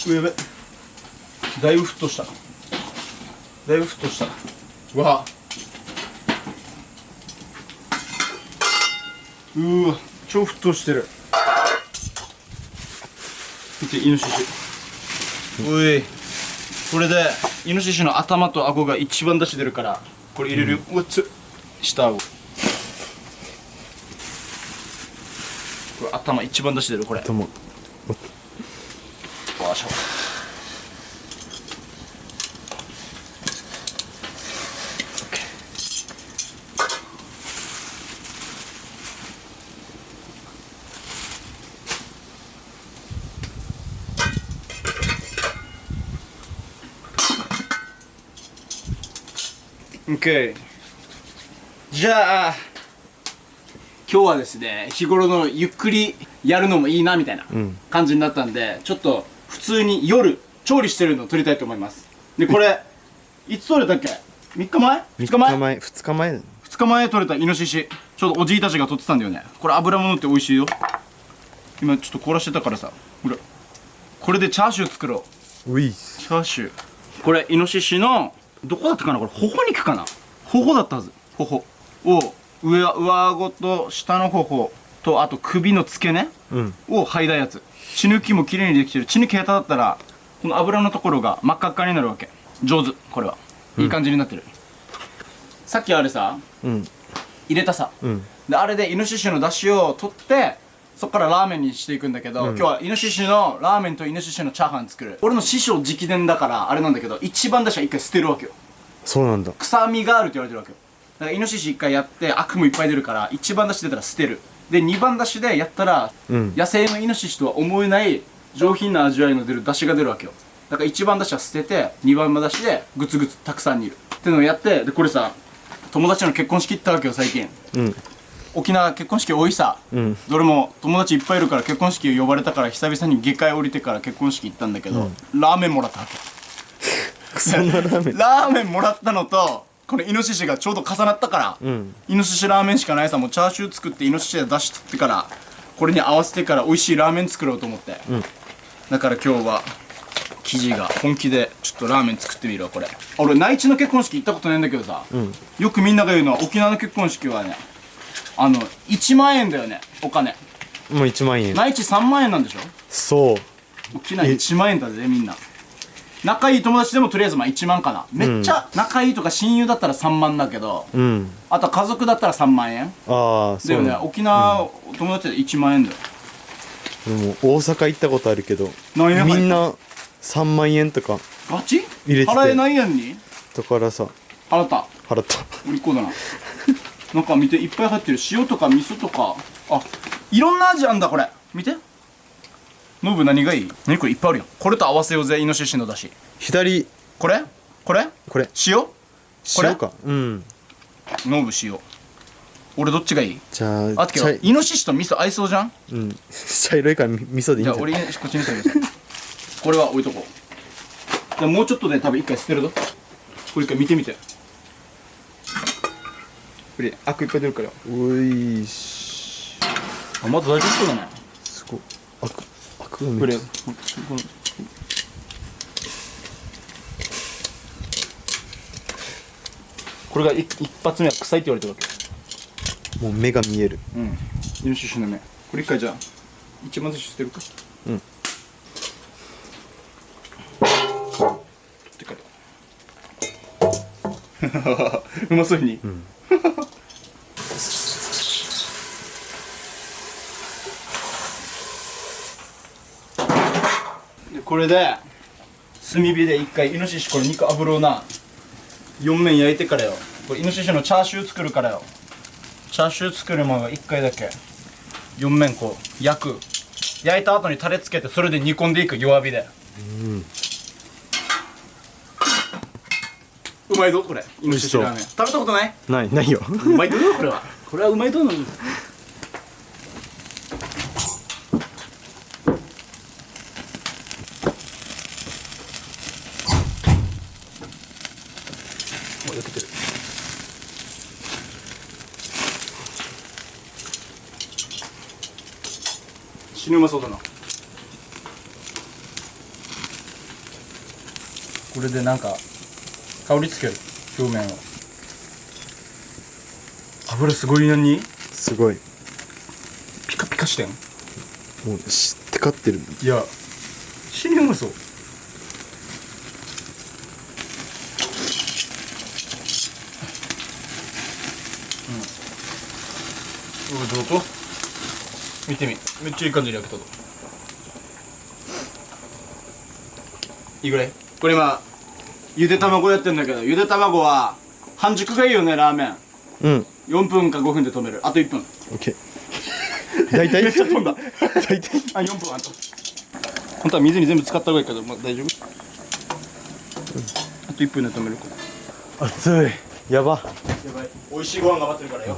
やべ、だいぶ沸騰した。だいぶ沸騰した。うわ、うわ、超沸騰してる。見て、イノシシ。おい、これでイノシシの頭と顎が一番出して出るから、これ入れるよ。うわっつ、下顎。これ頭一番出して出る、これ。頭。わしょ。OK。じゃあ今日はですね、日頃のゆっくりやるのもいいなみたいな感じになったんで、ちょっと普通に夜調理してるのを撮りたいと思います。で、これいつ撮れたっけ？ 3 日前？ 2 日前？ 2日前。2日前撮れたイノシシ、ちょうどおじいたちが撮ってたんだよね。これ油ものって美味しいよ。今ちょっと凍らしてたからさ、ほら、これでチャーシュー作ろう。うい。チャーシュー、これイノシシのどこだったかな、これ頬肉かな、頬だったはず。頬を上顎と下の頬と、あと首の付け根を剥いだやつ。血抜きも綺麗にできてる。血抜き下手だったらこの油のところが真っ赤っかになるわけ。上手。これはいい感じになってる。さっきあれさ、入れたさ、であれでイノシシの出汁を取ってそっからラーメンにしていくんだけど、今日はイノシシのラーメンとイノシシのチャーハン作る。俺の師匠直伝だからあれなんだけど、一番出汁は一回捨てるわけよ。そうなんだ。臭みがあるって言われてるわけよ。だからイノシシ一回やって悪もいっぱい出るから、一番出汁出たら捨てる。で二番出汁でやったら、野生のイノシシとは思えない上品な味わいの出る出汁が出るわけよ。だから一番出汁は捨てて、二番出汁でグツグツたくさん煮るっていうのをやって、でこれさ、友達の結婚式行ったわけよ最近。沖縄結婚式多いさ、どれも友達いっぱいいるから結婚式呼ばれたから、久々に下界降りてから結婚式行ったんだけど、ラーメンもらったわけ。そんなラーメン。ラーメンもらったのとこれイノシシがちょうど重なったから、イノシシラーメンしかないさ、もうチャーシュー作ってイノシシで出し取ってからこれに合わせてから美味しいラーメン作ろうと思って、だから今日は生地が本気でちょっとラーメン作ってみるわ。これ俺内地の結婚式行ったことないんだけどさ、よくみんなが言うのは沖縄の結婚式はね、1万円だよね、お金。もう1万円。内地3万円なんでしょ。そう。沖縄1万円だぜみんな。仲いい友達でもとりあえずまあ1万かな。めっちゃ仲いいとか親友だったら3万だけど、あとは家族だったら3万円ああ、そうだよね。沖縄、友達で1万円だよ。でも大阪行ったことあるけど、何円みんな3万円とかガチ入れてて、払えないやんにだからさ、払った。払った。売り子だな。なんか見て、いっぱい入ってる。塩とか味噌とか、あ、いろんな味あんだこれ。見て。ノブ何がいい？何これいっぱいあるよ。これと合わせようぜ、イノシシのだし。左、これこれ塩これ塩か。ノブ塩。俺どっちがいい？じゃあ、あとイノシシと味噌合いそうじゃん。茶色いから味噌でいいんじゃん。じゃあ俺こっちにする。これは置いとこう。じゃあもうちょっとで多分一回捨てるぞ。これ一回見てみて。これアクいっぱい出るから。おいし。あ、まだ大丈夫そうだね。すごい。アクがこれめっちゃ。これが一発目は臭いって言われてるわけ。もう目が見える。イノシシの目。これ一回じゃあ一番ずつ捨てるか。ってかうまそうに。でこれで炭火で一回イノシシこれ肉油をな4面焼いてからよ。これイノシシのチャーシュー作るからよ。チャーシュー作るものが1回だけ4面こう焼く。焼いた後にタレつけてそれで煮込んでいく、弱火で。うまいぞこれイノシシラーメン。食べたことない？ないよ。うまいぞこれは。これはうまいぞなの。もう焼けてる。死ぬうまそうだな。これでなんか香りつける、表面を。油すごいのにすごい。ピカピカしてん。もう知ってかってる。いや死にうまそう。どうぞ見てみ、めっちゃいい感じに焼けたぞ。いいぐらい。これ今ゆで卵やってんだけど、ゆで卵は半熟がいいよね。ラーメンうん。4分か5分で止める。あと1分。オッケー。大体めっちゃ飛んだ。大体。あ、4分あと。本当は水に全部使った方がいいけど、まあ、大丈夫。あと1分で止める。熱い。やば。やばい、美味しいご飯が待ってるからよ。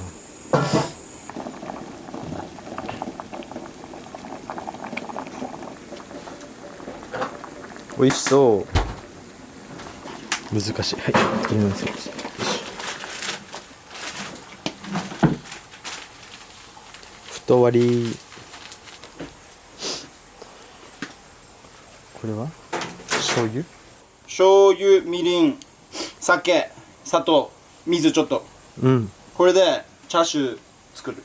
美味しそう。難しい。はい。ごめんなさい。太割り。これは醤油？醤油、みりん、酒、砂糖、水ちょっと。うん。これでチャーシュー作る。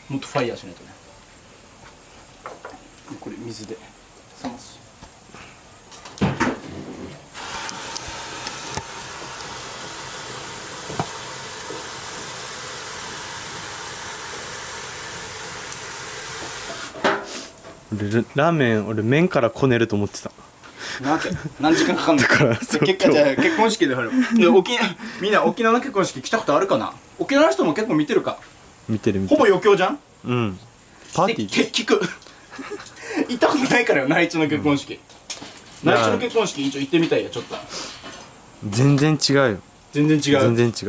もっとファイヤーしないとね。これ水で冷ます。ラーメン俺麺からこねると思ってた。なんて何時間かかんないだからそう結果じゃあ結婚式でほらでみんな沖縄の結婚式来たことあるかな。沖縄の人も結構見てるか。見てる見てほる。ぼ余興じゃん。うんパーティー結局行ったことないからよ、内地の結婚式。内地の結婚式一応行ってみたいよ、ちょっと。全然違うよ。全然違う。全然違う。チ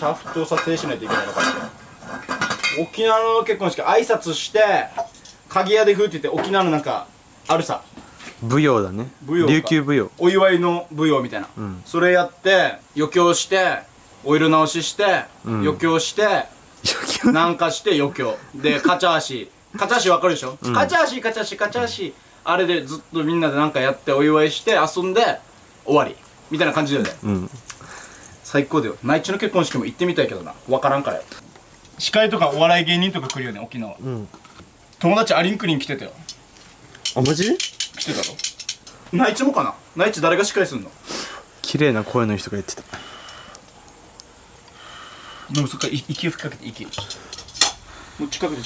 ャーフトを撮影しないといけないのかな。沖縄の結婚式挨拶して鍵屋で風って言って、沖縄のなんかあるさ、舞踊だね。舞踊か琉球舞踊。お祝いの舞踊みたいな、んそれやって余興してお色直しして、ん余興してなんかして余興でカチャーシわかるでしょ、カチャーシあれでずっとみんなでなんかやってお祝いして遊んで終わりみたいな感じだよね。うん。最高だよ。内地の結婚式も行ってみたいけどな、分からんからよ。司会とかお笑い芸人とか来るよね、沖縄。うん。友達アリンクリン来てたよ。あ、マジで？来てたろ。内地もかな。内地誰が司会すんの。綺麗な声の人が言ってた。でもそっか、息を吹きかけて、息もう近くで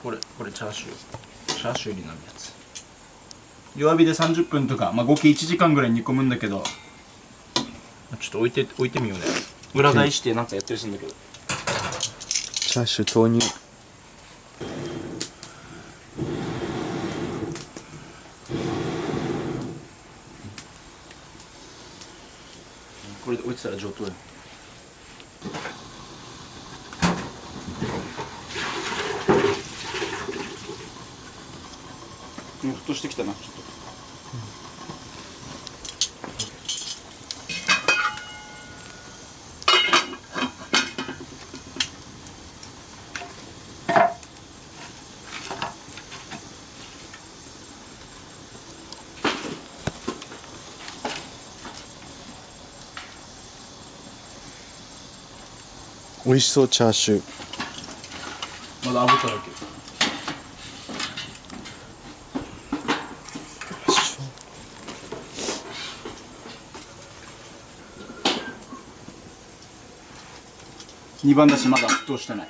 これチャーシューになるやつ。弱火で30分とか、まあ合計1時間ぐらい煮込むんだけど、ちょっと置いてみようね。裏返してなんかやったりするんだけど、チャーシュー投入。これで置いてたら上等だよ。沸騰してきたな、ちょっと。美味しそうチャーシュー。まだ炙っただけ。2番だしまだ沸騰してない。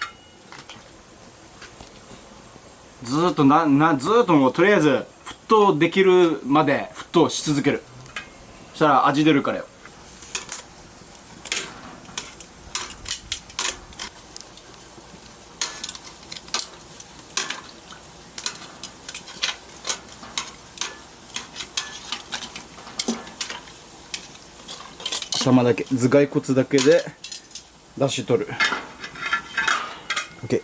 ずーっとずーっともうとりあえず沸騰できるまで沸騰し続ける。そしたら味出るからよ。頭だけ、頭蓋骨だけで出し取る。オッケ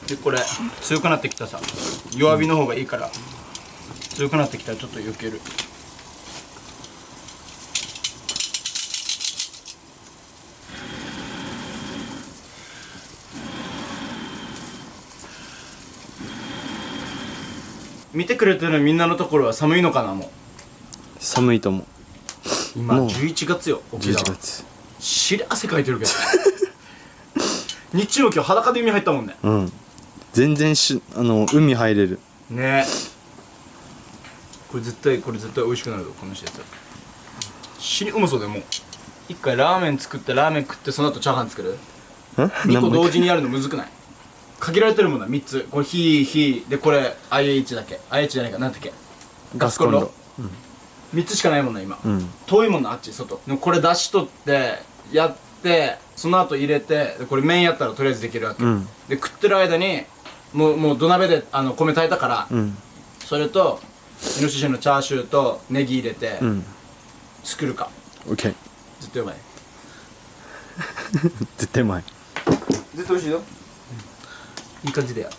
でこれ強くなってきたさ、弱火の方がいいから、強くなってきたらちょっと避ける。見てくれてるみんなのところは寒いのかな。もう寒いと思う。今もう11月よ、沖縄。11月。尻汗かいてるけど日中も今日裸で海入ったもんね。うん。全然海入れる。ねえ、これ絶対美味しくなるぞ、この人やつ。死にうまそうだよ。もう一回ラーメン作ってラーメン食ってその後チャーハン作る。2個同時にやるのむずくない？限られてるもんな、3つ。これ火で、これ IH だけ、 IH じゃないか、なんだっけ、ガスコンロ。3つしかないもんな今、遠いもんな、あっち外でも。これ出しとってやって、その後入れて、でこれ麺やったらとりあえずできるわけ、で食ってる間にもう土鍋で米炊いたから、それとイノシシのチャーシューとネギ入れて、作るか。 OK。 絶対うまい絶対うまい。絶対美味しいよ。いい感じだよ。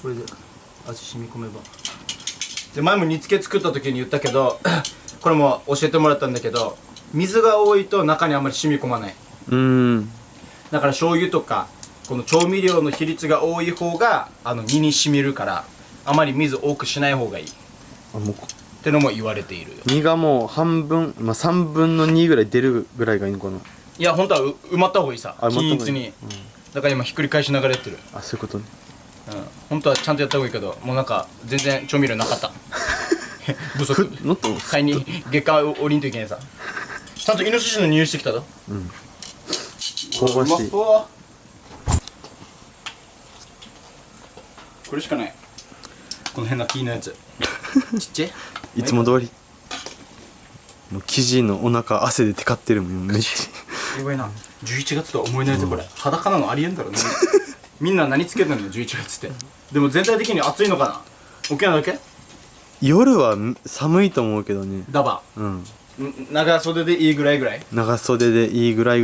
これで味染み込めば。で前も煮付け作った時に言ったけどこれも教えてもらったんだけど、水が多いと中にあんまり染み込まない。だから醤油とかこの調味料の比率が多い方が身に染みるから、あまり水多くしない方がいいってのも言われているよ。身がもう半分、3分の2ぐらい出るぐらいがいいのかな。いや本当は埋まった方がいいさ、埋まった方がいい。均一に、だから今ひっくり返しながらやってる。あ、そういうことね。本当はちゃんとやった方がいいけど、もうなんか全然調味料なかった不足。もっと買いに月間降りんといけないさ。ちゃんとイノシシの匂いしてきたぞ。香ばしい。これしかない、この変な木のやつちっちゃいいつも通り。もう生地のお腹汗でテカってるもん。めっちゃやばいな。11月とは思えないぜこれ。裸なのありえんだろうねみんな何つけてんの11月って。でも全体的に暑いのかな、沖縄だけ。夜は寒いと思うけどね。ダバ長袖でいいぐらい長袖でいいぐらい。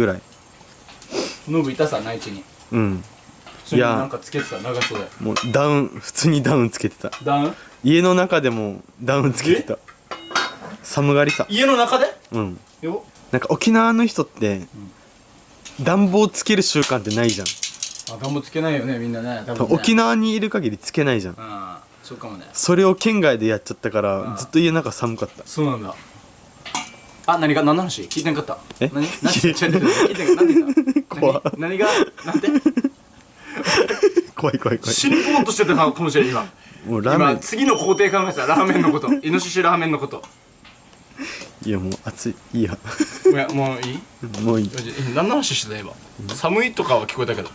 ノブいたさ、内地に。普通になんかつけてた、長袖。もう普通にダウンつけてた。ダウン？家の中でもダウンつけてた。寒がりさ。家の中で？よ。なんか沖縄の人って暖房つける習慣ってないじゃん。暖房つけないよねみんなね、多分ね。沖縄にいる限りつけないじゃん。そうかもね。それを県外でやっちゃったからずっと家の中寒かった。そうなんだ。何の話聞いてんかった。何聞いてんかった怖何がなんて怖い死に込もうとしてたかもしれん今。もうラーメン、今次の工程考えてた。ラーメンのこと、イノシシラーメンのこと。いやもう暑い、いいやもういいもういい。何の話してた今。寒いとかは聞こえたけど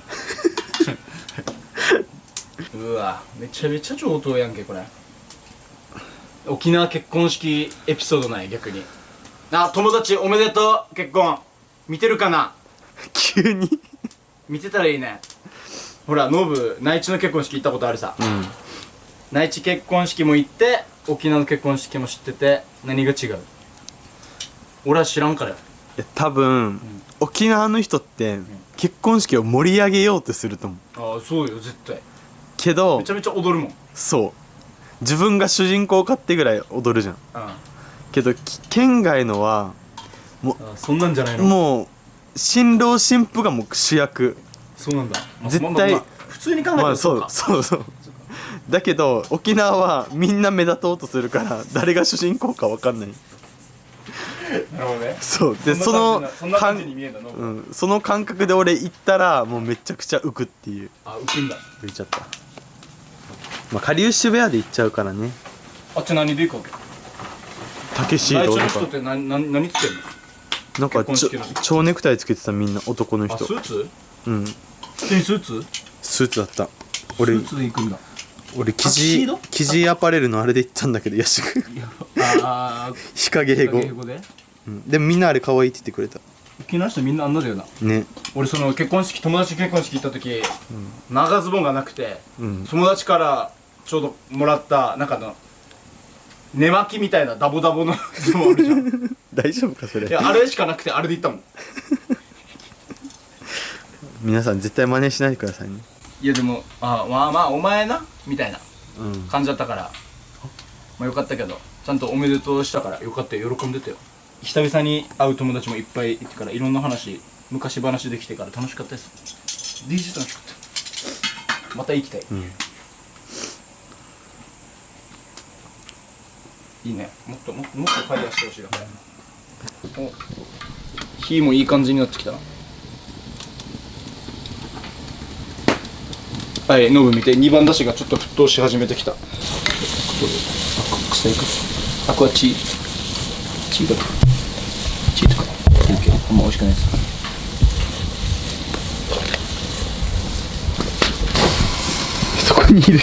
うわめちゃめちゃ上等やんけこれ。沖縄結婚式エピソードない？逆に友達おめでとう結婚見てるかな。急に見てたらいいね。ほらノブ内地の結婚式行ったことあるさ。内地結婚式も行って沖縄の結婚式も知ってて、何が違う？俺は知らんから。いや多分、沖縄の人って結婚式を盛り上げようとすると思う。ああそうよ絶対。けどめちゃめちゃ踊るもん。そう自分が主人公かってぐらい踊るじゃん。けど県外のはもうそんなんじゃないの。もう新郎新婦がもう主役。そうなんだ。絶対普通に考えたらそうか。そうだけど沖縄はみんな目立とうとするから誰が主人公か分かんない。なるほどね。そうでそんな感じに見えんだの。その感覚で俺行ったらもうめちゃくちゃ浮くっていう。浮くんだ。浮いちゃった。まあかりゆし部屋で行っちゃうからね。あっち何で行くわけ？たけしーどうとか。内地の人って何つけるの？なんか蝶ネクタイつけてたみんな男の人。スーツ？うん。普通にスーツ？スーツだった。スーツで行くんだ。俺生地アパレルのあれで行ったんだけど、ヤシク日陰英語で、でもみんなあれ可愛いって言ってくれた。沖縄の人みんなあんなだよな。ね。俺その友達結婚式行った時、長ズボンがなくて、友達からちょうどもらったなんかの寝巻きみたいなダボダボのズボンあるじゃん大丈夫かそれ。いやあれしかなくてあれで行ったもん皆さん絶対真似しないでくださいね。いやでもまあお前なみたいな感じだったから、まあよかったけど、ちゃんとおめでとうしたからよかったよ、喜んでたよ。久々に会う友達もいっぱいいてから、いろんな話、昔話できてから楽しかったです。DJ 楽しかった。また行きたい。いいね。もっとファイヤーしてほしいな。お、火もいい感じになってきたな。はい、ノブ見て、2番だしがちょっと沸騰し始めてきた。臭いか。あ、これチーとか。チーとか。あんま美味しくないです。そこにいる。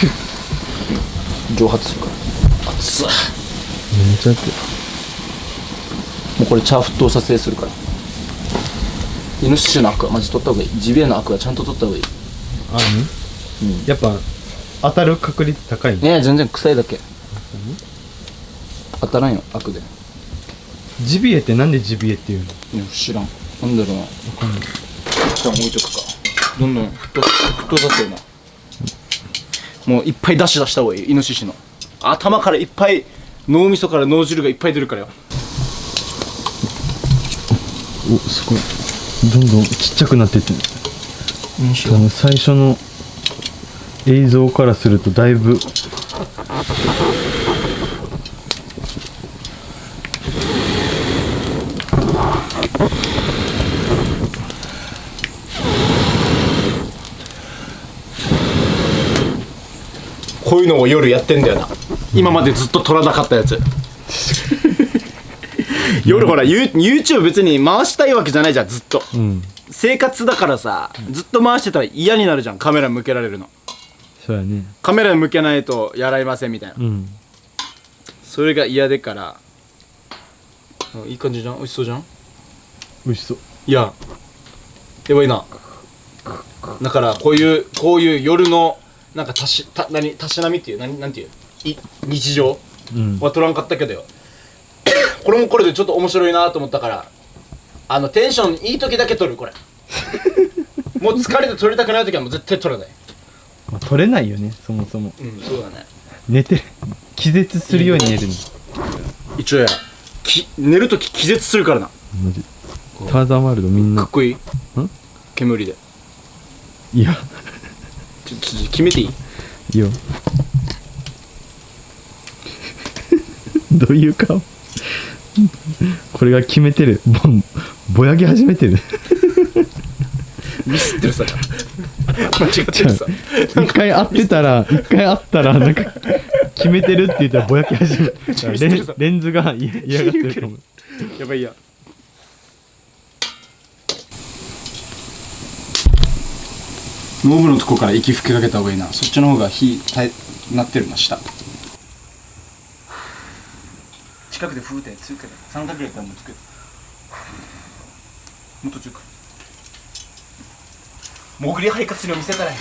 蒸発するから。熱っ。めっちゃ熱い。もうこれ茶沸騰させするから。イノシシのアクはマジ取った方がいい。ジビエのアクはちゃんと取った方がいい。やっぱ当たる確率高いね。ねえ、全然臭いだけ。当たらんよ、アクで。ジビエってなんでジビエっていうの？いや、知らん。なんだろうな。わかんない。じゃあ置いとくか。どんどん沸騰させるな。もういっぱい出した方がいい、イノシシの。頭からいっぱい、脳みそから脳汁がいっぱい出るからよ。お、すごい。どんどんちっちゃくなってってる。最初の映像からするとだいぶこういうのを夜やってんだよな。今までずっと撮らなかったやつ。夜ほら、YouTube 別に回したいわけじゃないじゃん、ずっと。生活だからさ、ずっと回してたら嫌になるじゃん、カメラ向けられるの。そうやね。カメラ向けないとやられませんみたいな。それが嫌でから。いい感じじゃん、美味しそうじゃん。美味しそう。いや、やばいな。だからこういう夜のなんかたしなみっていうなんていう日常は撮らんかったけどよ。これもこれでちょっと面白いなと思ったから、テンションいい時だけ撮るこれ。もう疲れて撮りたくない時はもう絶対撮らない。まあ、撮れないよね、そもそも。そうだね。寝てる、気絶するように寝るの。一応や、寝る時気絶するからな。マジ。ターザンワールドみんな。かっこいい。煙で。いや。決めていい？いいよ。どういう顔？これが決めてる。ぼやき始めてる。ミスってるさ。間違ってるさ。一回会ったらなんか決めてるって言ったらぼやき始める。レンズが嫌がってるかも。やばいや。ノブのとこから息吹きかけた方がいいな。そっちの方が火なってるな、下。近くで風ってつけて、3かけたらもうつけて。もっと強く。潜り肺活量見せたらいい。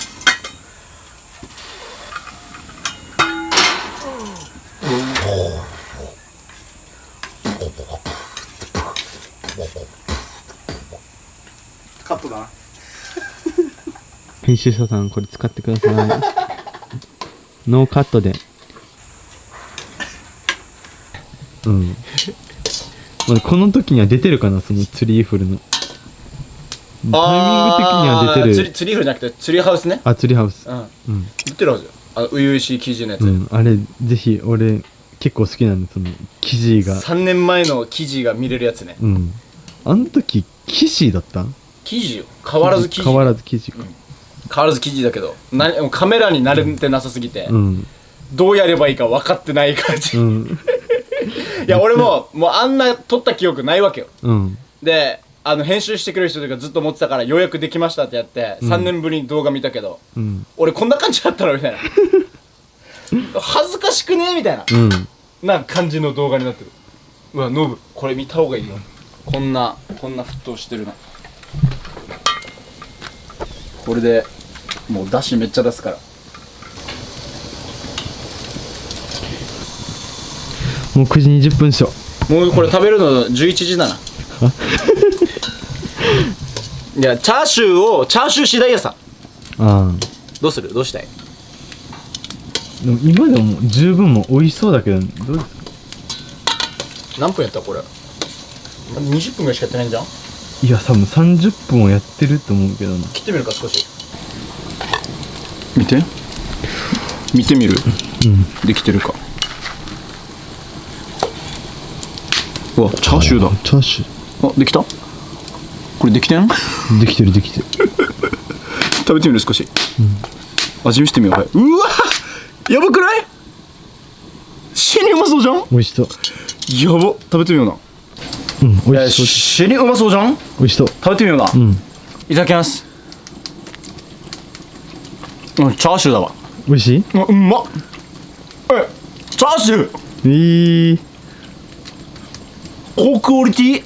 カットだな。編集者さんこれ使ってください。ノーカットで。この時には出てるかな、そのツリーフルのタイミング的には出てる。ツリーフルじゃなくてツリーハウスね。ツリーハウス。出てるはずよ。初々しい生地のやつ。あれぜひ俺結構好きなんで、その生地が3年前の生地が見れるやつね。あの時生地だった？生地よ。変わらず生地。変わらず生地か。変わらず生地だけど、カメラに慣れてなさすぎて、どうやればいいか分かってない感じ。いや俺もうあんな撮った記憶ないわけよ。で編集してくれる人とかずっと思ってたから、ようやくできましたってやって3年ぶりに動画見たけど、俺こんな感じだったのみたいな。恥ずかしくねみたいな、な感じの動画になってる。うわノブこれ見た方がいいよ。こんな沸騰してるな。これでもうだしめっちゃ出すから。もう9時20分っしょ。もうこれ食べるの11時だな。いやチャーシュー次第やさ。あどうする？どうしたい？あでも今でも十分も美味しそうだけど、どうですか？何分やったこれ？20分ぐらいしかやってないんじゃん。いや多分30分はやってると思うけどな。切ってみるか少し。見てみる。できてるか。うわチャーシューだ。チャーシュあできた。これできてん？ーできてるできてる。食べてみる少し。味見してみよう。はい。うわやばくない？死にうまそうじゃん。美味しそう。やば。食べてみような。美味しそう。死にうまそうじゃん。美味しそう。食べてみような。いただきます。チャーシューだわ。美味しい？うまっ。チャーシュー高クオリティ。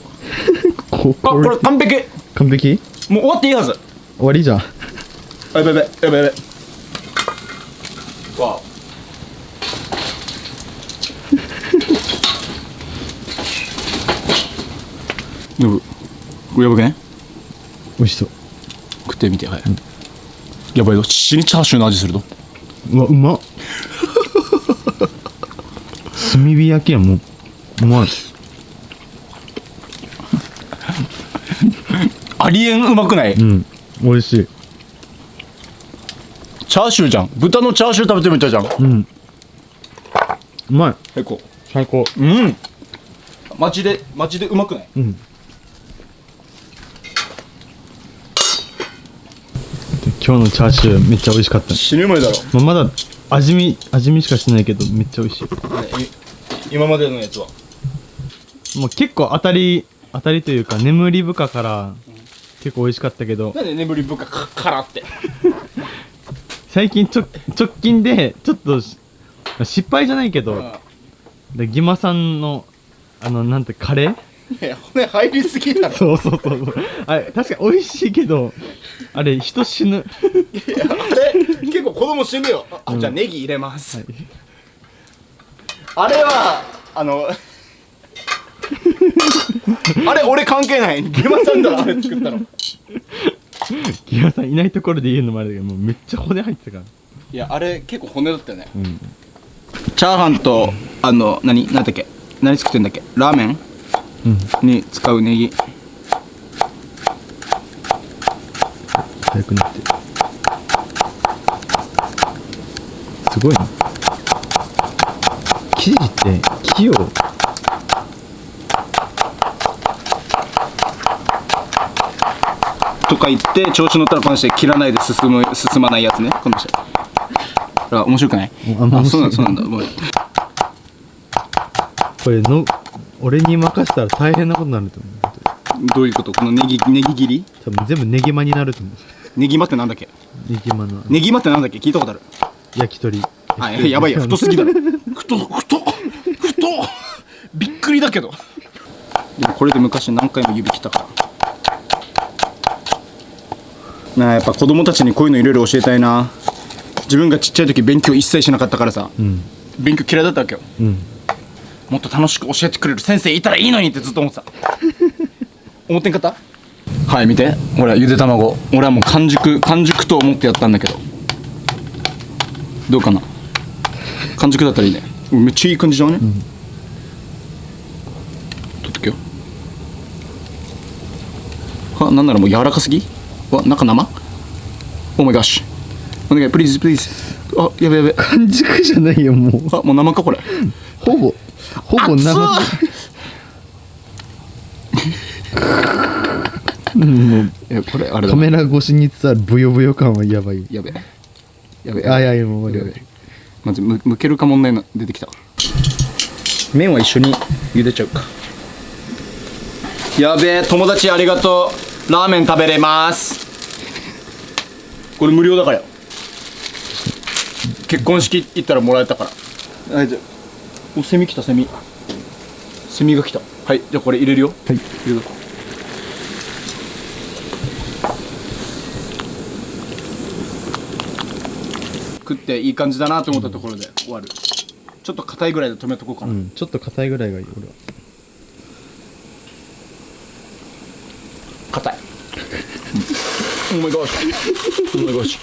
これ完璧。完璧？もう終わっていいはず。終わりじゃん。やべ。わおこれやばくね？美味しそう。食ってみて。はい。やばいぞ。死にチャーシューの味すると。うわうまっ。炭火焼きやもううまい。ありえんうまくない？美味しい。チャーシューじゃん。豚のチャーシュー食べてみたじゃん。うまい。最高。最高。マジでうまくない？今日のチャーシューめっちゃ美味しかった。死ぬまでだろ。まだ味見しかしてないけどめっちゃ美味しい。今までのやつはもう結構当たりというか眠り深から結構美味しかったけど、なんで眠り深からって最近直近でちょっと失敗じゃないけど、でギマさんのなんてカレーいや骨入りすぎだろ。そうあれ確かに美味しいけどあれ人死ぬ。いやあれ結構子供死ぬよ。じゃあネギ入れます、あれはあれ俺関係ない。ギマさんだあれ作ったの。ギマさんいないところで言うのもあれだけどもうめっちゃ骨入ってたから。いやあれ結構骨だったよね。チャーハンと何だっけ、何作ってんだっけ、ラーメンに使うネギ。早くなってすごいな。生地って器用。とか言って調子乗ったらこの人切らないで進まないやつね、この人。面白くない？そうなんだ。もうこれ俺に任せたら大変なことになると思う。どういうこと？このネギ切り？多分全部ネギマになると思う。ネギマってなんだっけ？ネギマのネギマってなんだっけ？聞いたことある。焼き鳥。やばいや、太すぎだろ。太びっくりだけど。でもこれで昔何回も指切ったからやっぱ子供たちにこういうのいろいろ教えたいな。自分がちっちゃい時勉強一切しなかったからさ、勉強嫌いだったわけよ。もっと楽しく教えてくれる先生いたらいいのにってずっと思ってた。思ってんかった？はい見て、ほらゆで卵。俺はもう完熟と思ってやったんだけど、どうかな。完熟だったらいいね。めっちゃいい感じじゃんね。取ってくよ。なんならもう柔らかすぎ。中生。オーマイガッシュ。お願いプリーズ。やべ。完熟じゃないよもう。もう生かこれ。ほぼ生。これあれだ。カメラ越しに伝わるブヨブヨ感はやばい。やべ。いやもうやべ。まずむけるか問題の出てきた。麺は一緒に茹でちゃうか。やべえ、友達ありがとう。ラーメン食べれます。これ無料だからよ。結婚式行ったらもらえたから。じゃあセミ来た。セミが来た。はい、じゃあこれ入れるよ。はい。入れる。食っていい感じだなと思ったところで終わる。ちょっと硬いぐらいで止めとこうかな。ちょっと硬いぐらいがいい俺は。硬い。Oh my gosh. Oh my gosh.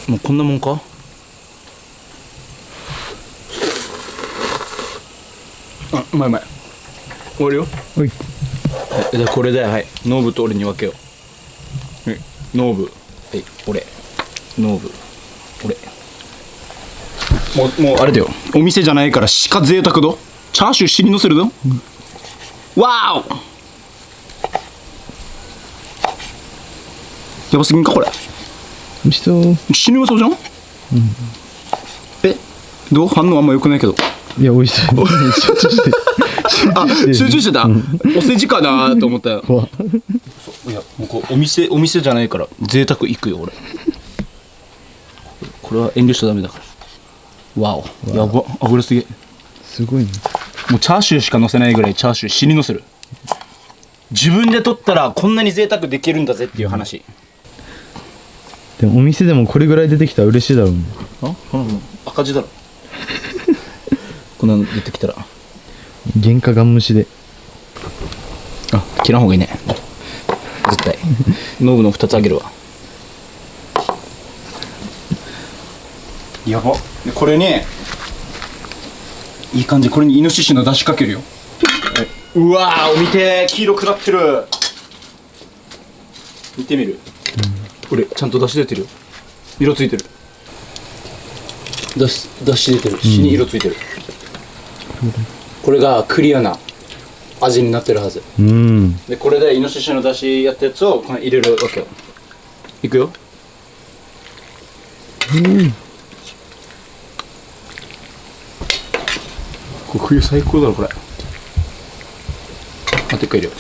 もうこんなもんか。あ、うまいうまい。終わるよ。おい。じゃあこれで、はい、ノーブと俺に分けよう。はい、ノーブ、はい、俺、ノーブ、俺。もうあれだよ、お店じゃないから鹿贅沢ど。チャーシュー尻のせるど、わーお、やばすぎんかこれ。美味しそう。死にうまそうじゃん、どう、反応あんま良くないけど。いや、美味しそう。あ、集中してた、お世辞かなと思ったよ。怖いや、もうこうお店じゃないから贅沢行くよ俺。これは遠慮しちゃダメだから。わお、やば、油すげえ。すごいね。もうチャーシューしか乗せないぐらいチャーシュー死に乗せる。自分で取ったらこんなに贅沢できるんだぜっていう話。でもお店でもこれぐらい出てきたら嬉しいだろうね。あ、赤字だろ。こんなの出てきたら原価ガン無視で。あ、切らんほうがいいね絶対。ノブの2つあげるわ。やば。でこれね、いい感じ。これにイノシシの出汁かけるよ。うわー、見て、黄色くなってる。見てみる、これちゃんと出汁出てるよ。色ついてる。出汁出てる。死に色ついてる、これがクリアな味になってるはず。でこれでイノシシの出汁やったやつをこの入れるわけよ。いくよ。これ冬最高だろこれ。あと一回入れよう。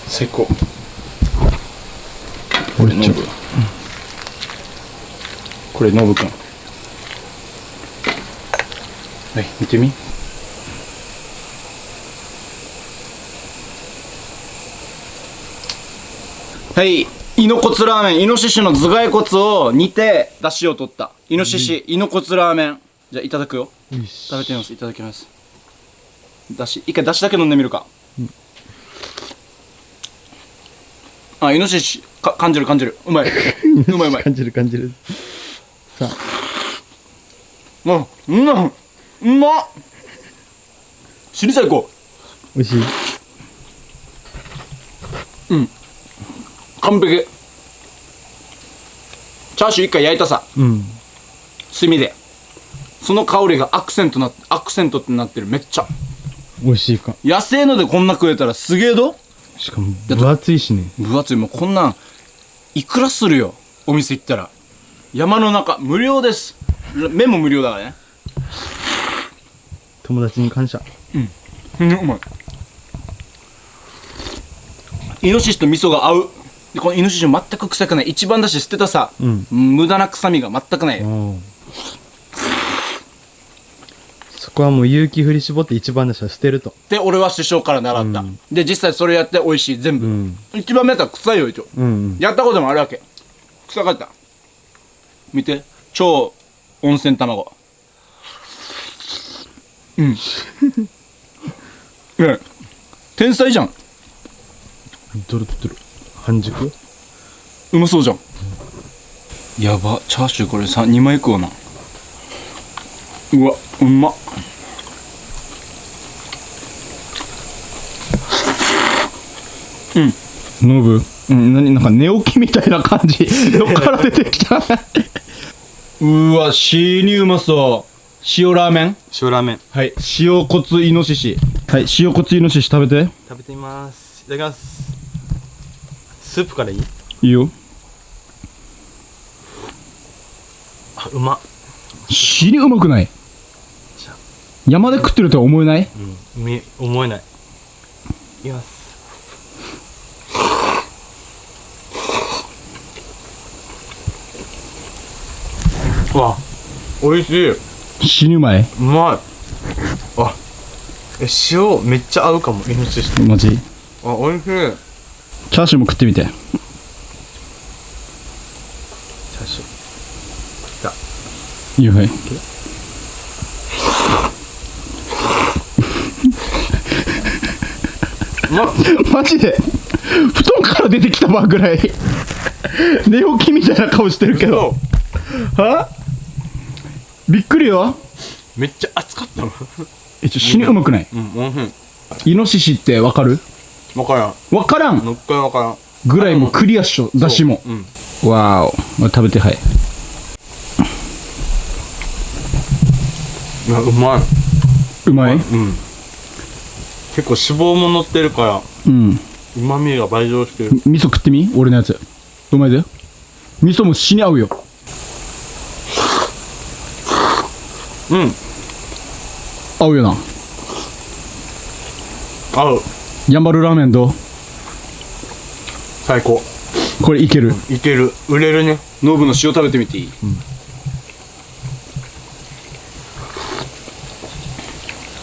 最高。これノブ、これノブくん、はい、見てみ。はい、イノコツラーメン。イノシシの頭蓋骨を煮て出汁を取ったイノシシイノコツラーメン。じゃあいただくよ。食べてみます。いただきます。出汁一回出汁だけ飲んでみるか。あ、イノシシ感じる感じる。うまい。うまいうまい。感じる感じる。さあ、うまっ。死に最高。美味しい。完璧。チャーシュー一回焼いたさ、炭で。その香りがアクセントってなってる。めっちゃ美味しいか。野生のでこんな食えたらすげえど。しかも分厚いしね。分厚い。もうこんなんいくらするよ、お店行ったら。山の中無料です。麺も無料だからね。友達に感謝。うまい。イノシシと味噌が合う。でこのイノシシ全く臭くない。一番だし捨てたさ、無駄な臭みが全くない。そこはもう勇気振り絞って一番だしは捨てると。で俺は師匠から習った、で実際それやって美味しい。全部、一番目やったら臭いよ一応、やったこともあるわけ。臭かった。見て、超温泉卵。天才じゃん。ドロドロ半熟。うまそうじゃん、やば。チャーシューこれ2枚食おうな。うわ、うまっ。ノブ、なんか寝起きみたいな感じ。どっから出てきた。うわ、死にうまそう。塩ラーメン。塩ラーメン。はい、塩骨イノシシ。はい、塩骨イノシシ食べて。食べてみます。いただきます。スープからいい？いいよ。あ、うまっ。死にうまくない？山で食ってるとは思えない？思えない。いきます。わ、おいしい。死にうまい。うまい。あ、塩めっちゃ合うかも。イノシシと。マジ？あ、おいしい。チャーシューも食ってみて。チャーシュー。いいよ、はい。マジで布団から出てきたばぐらい寝起きみたいな顔してるけど。は？びっくりよ。めっちゃ熱かったの。死にうまくない？うん、おいしイノシシってわかる？い。わからん。わからんもう一回わからん。ぐらいもうクリアっしょ、だしも。うん。わーお。食べて、はい。いや、うまい。うまい？うん。結構脂肪も乗ってるから、うん。旨味が倍増してる。味噌食ってみ？俺のやつ。うまいぜ。味噌も死に合うよ。うん。合うよな。合う。やんばるラーメンどう？最高。これいける？いける。売れるね。ノブの塩食べてみていい？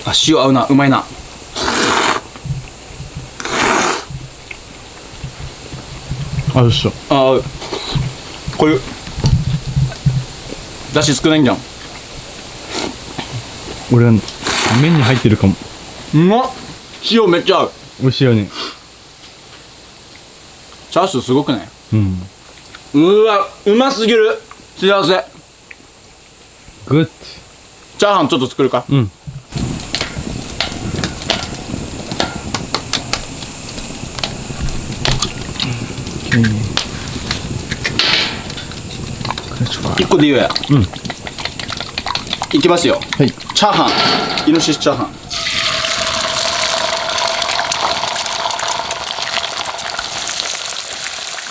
あ、塩合うな。うまいな。あるっしょ。あ、合う。こういうだし少ないんじゃん。俺は麺に入ってるかも。うまっ。塩めっちゃ合う。美味しいよね。チャーシューすごくない？うん。うわ、うますぎる。幸せ。グッ。チャーハンちょっと作るか？うん。1個でいいよや。うん。いきますよ。はい。チャーハン。イノシシチャーハン。こ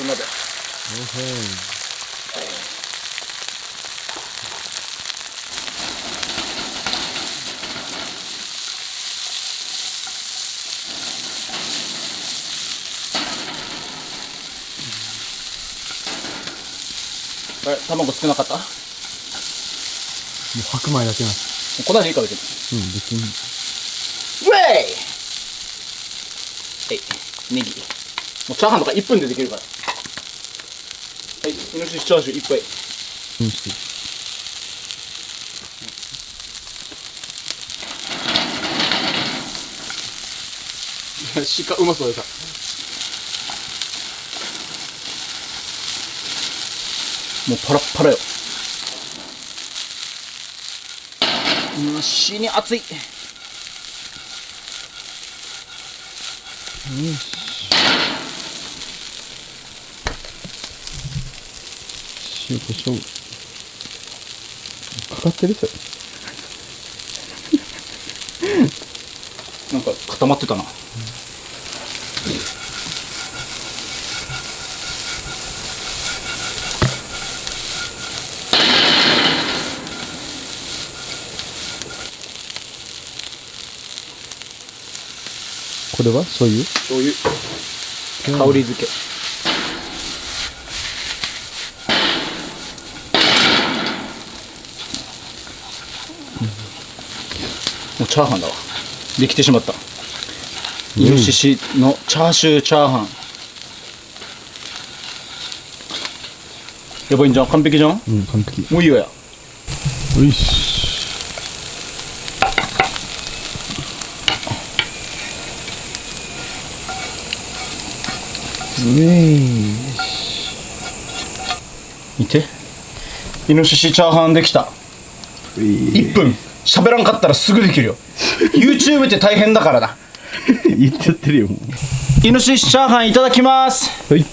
んなで。あれ、卵少なかった？ももう白米だけな。う粉でいいか別に。うん、別に。ウェイ。ネギ。もうチャーハンとか1分でできるから。はい、イノシシチャーシュー1杯。うん、して。鹿うまそうでさ。もうパラッパラよ。死に熱い。塩コショウかかってるそれ。なんか固まってたな。これは醤油？醤油、香り付け。もうチャーハンだわ。できてしまった。イノシシのチャーシューチャーハン。やばいんじゃん。完璧じゃん。うん、完璧。もういいよや。よし。見て、イノシシチャーハンできた。1分喋らんかったらすぐできるよ。YouTube って大変だからな。言っちゃってるよ、もう。イノシシチャーハンいただきます。はい。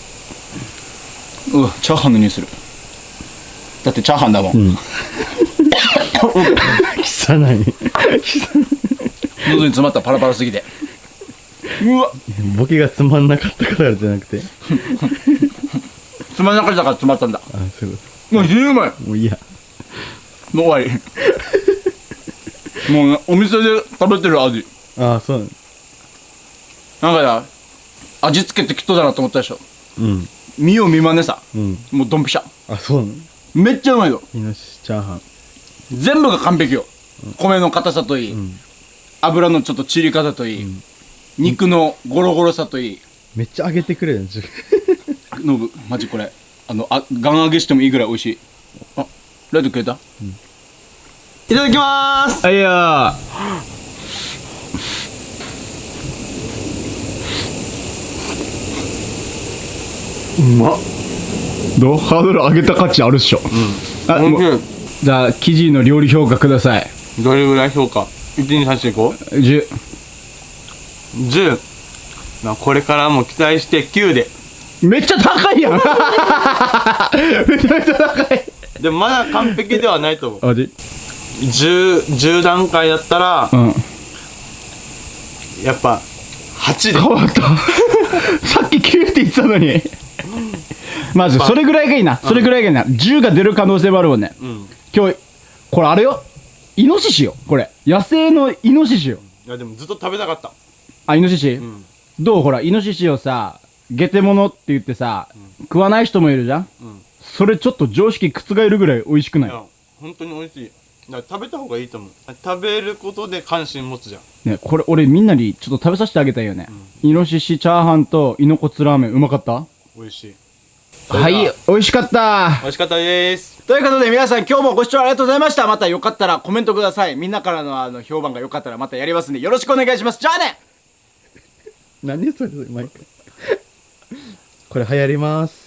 うわ、チャーハンの匂いする。だってチャーハンだもん。うん。汚い。喉に詰まった。パラパラすぎて。うわ、ボケがつまんなかったからじゃなくて。つまんなかったから詰まったんだ。あ、そういうこもう非常にうまい。と。もういいや。もう終わり。もうお店で食べてる味。あ、そうなの。なんかや、味付け適当だなと思ったでしょ。うん。見よう見まねさ。うん。もうドンピシャ。あ、そうなの。めっちゃうまいよ。イノシシチャーハン。全部が完璧よ。米の硬さといい、ん油のちょっと散り方といい、肉のゴロゴロさといい。めっちゃ揚げてくれるんですよ。ノブ、マジこれガン揚げしてもいいぐらい美味しい。あ、ライトくれた？いただきまーす。あいやまっ。どうハードル上げた価値あるっしょ。あもうじゃあ生地の料理評価ください。どれぐらい評価 ?1,2,3,4,5? 10。 10。まあこれからも期待して9で。めっちゃ高いやん。めちゃめちゃ高い。でもまだ完璧ではないと思う。あで10段階だったら、うん。やっぱ8で。変わった。さっき9って言ってたのに。まずそれぐらいがいいな。それぐらいがいいな。10が出る可能性もあるもんね。うん。い今日これあれよ。イノシシよ。これ野生のイノシシよ。やでもずっと食べたかった。あ、イノシシ、んどうほらイノシシをさゲテモノって言ってさ、食わない人もいるじゃん、んそれちょっと常識覆るぐらい美味しくないいや本当に美味しい。だから食べた方がいいと思う。食べることで関心持つじゃん。ね。これ俺みんなにちょっと食べさせてあげたいよね、イノシシチャーハンとイノコツラーメンうまかった？美味しい。はい美味しかった。美味しかったです。ということで皆さん今日もご視聴ありがとうございました。またよかったらコメントください。みんなからの評判が良かったらまたやりますんでよろしくお願いします。じゃあね。何それ毎回これ流行ります。